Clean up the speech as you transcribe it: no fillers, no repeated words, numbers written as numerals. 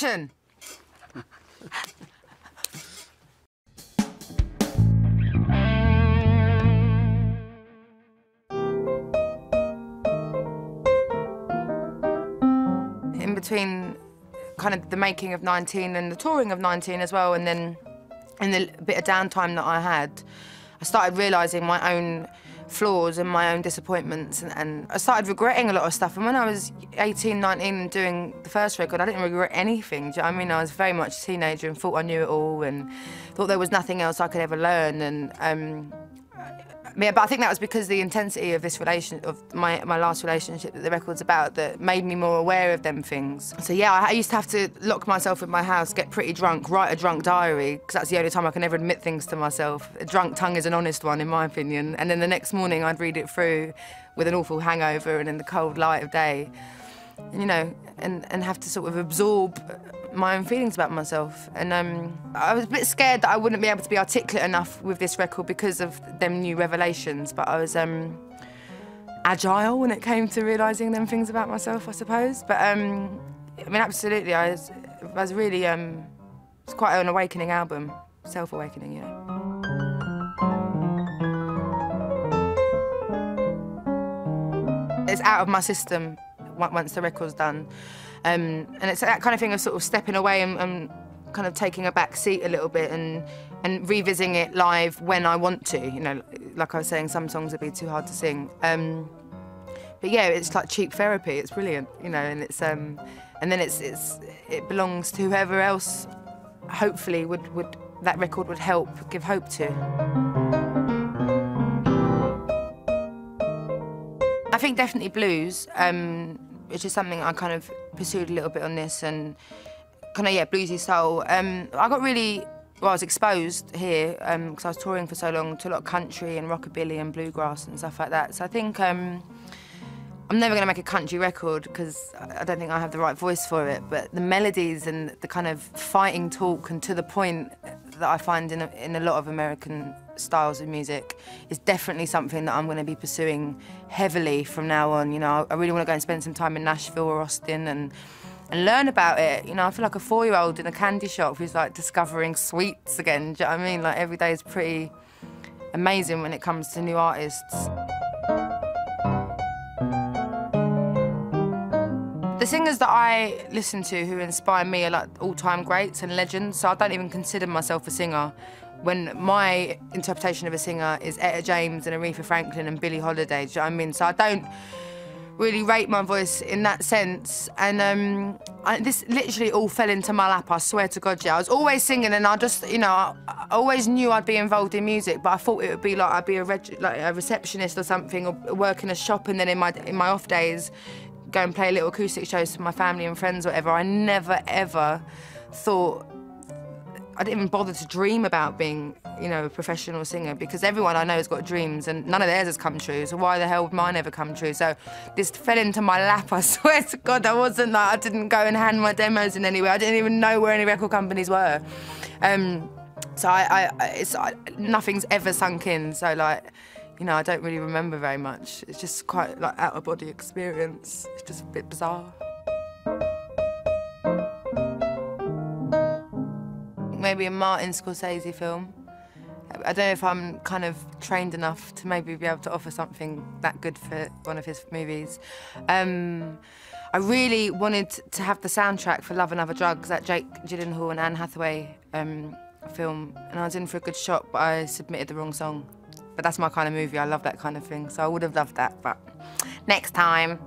Action! In between kind of the making of 19 and the touring of 19 as well, and then in the bit of downtime that I had, I started realising my own flaws and my own disappointments, and I started regretting a lot of stuff. And when I was 18, 19 and doing the first record, I didn't regret anything. Do you know what I mean? I was very much a teenager and thought I knew it all and thought there was nothing else I could ever learn. And yeah, but I think that was because the intensity of this my last relationship that the record's about, that made me more aware of them things. So yeah, I used to have to lock myself in my house, get pretty drunk, write a drunk diary, because that's the only time I can ever admit things to myself. A drunk tongue is an honest one, in my opinion. And then the next morning I'd read it through with an awful hangover and in the cold light of day, you know, and have to sort of absorb my own feelings about myself. And I was a bit scared that I wouldn't be able to be articulate enough with this record because of them new revelations, but I was agile when it came to realising them things about myself, I suppose. But I mean, absolutely, I was really, it's quite an awakening album, self-awakening, you know. It's out of my system once the record's done. And it's that kind of thing of sort of stepping away and kind of taking a back seat a little bit and revisiting it live when I want to. You know, like I was saying, some songs would be too hard to sing. But yeah, it's like cheap therapy. It's brilliant, you know, and it's and then it belongs to whoever else. Hopefully, that record would help give hope to. I think definitely blues. Which is something I kind of pursued a little bit on this, and kind of, yeah, bluesy soul. I got really, well, I was exposed here because I was touring for so long to a lot of country and rockabilly and bluegrass and stuff like that. So I think I'm never going to make a country record because I don't think I have the right voice for it, but the melodies and the kind of fighting talk and to the point that I find in a lot of American styles of music is definitely something that I'm going to be pursuing heavily from now on. You know, I really want to go and spend some time in Nashville or Austin and learn about it. You know, I feel like a 4-year-old in a candy shop who's like discovering sweets again. Do you know what I mean? Like every day is pretty amazing when it comes to new artists. The singers that I listen to who inspire me are like all-time greats and legends, so I don't even consider myself a singer when my interpretation of a singer is Etta James and Aretha Franklin and Billie Holiday, do you know what I mean? So I don't really rate my voice in that sense, and this literally all fell into my lap, I swear to God, yeah. I was always singing and I just, you know, I always knew I'd be involved in music, but I thought it would be like I'd be a receptionist or something, or work in a shop, and then in my off days go and play little acoustic shows for my family and friends or whatever. I never, ever thought, I didn't even bother to dream about being, you know, a professional singer, because everyone I know has got dreams and none of theirs has come true, so why the hell would mine ever come true? So this fell into my lap, I swear to God. I wasn't like, I didn't go and hand my demos in anywhere. I didn't even know where any record companies were. So nothing's ever sunk in, so like, you know, I don't really remember very much. It's just quite like out-of-body experience. It's just a bit bizarre. Maybe a Martin Scorsese film. I don't know if I'm kind of trained enough to maybe be able to offer something that good for one of his movies. I really wanted to have the soundtrack for Love and Other Drugs, that Jake Gyllenhaal and Anne Hathaway film, and I was in for a good shot, but I submitted the wrong song. But that's my kind of movie, I love that kind of thing, so I would have loved that, but next time.